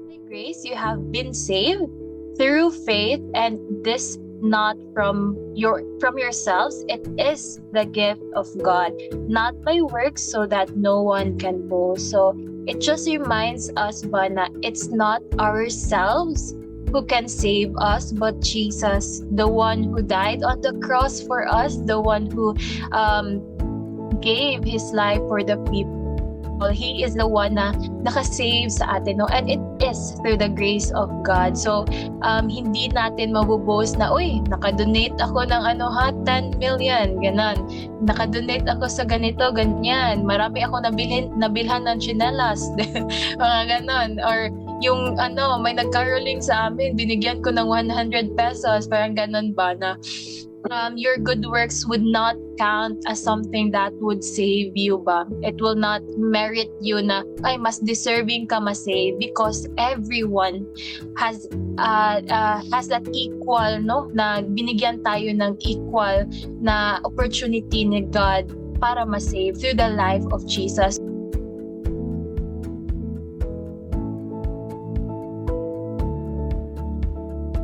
By grace, you have been saved through faith, and this not from yourselves. It is the gift of God, not by works, so that no one can boast. So it just reminds us ba na it's not ourselves who can save us, but Jesus, the one who died on the cross for us, the one who um, gave his life for the people. He is the one na nakasave sa atin, no? And it is through the grace of God. So, hindi natin mabuboast na, uy, nakadonate ako ng 10 million, ganon. Nakadonate ako sa ganito, ganyan. Marami ako nabilhan ng chinelas, mga ganon. Or yung may nagcaroling sa amin, binigyan ko ng 100 pesos, parang ganon ba na your good works would not count as something that would save you ba? It will not merit you na, ay, mas deserving ka ma-save, because everyone has that equal, no? Na binigyan tayo ng equal na opportunity ni God para ma-save through the life of Jesus.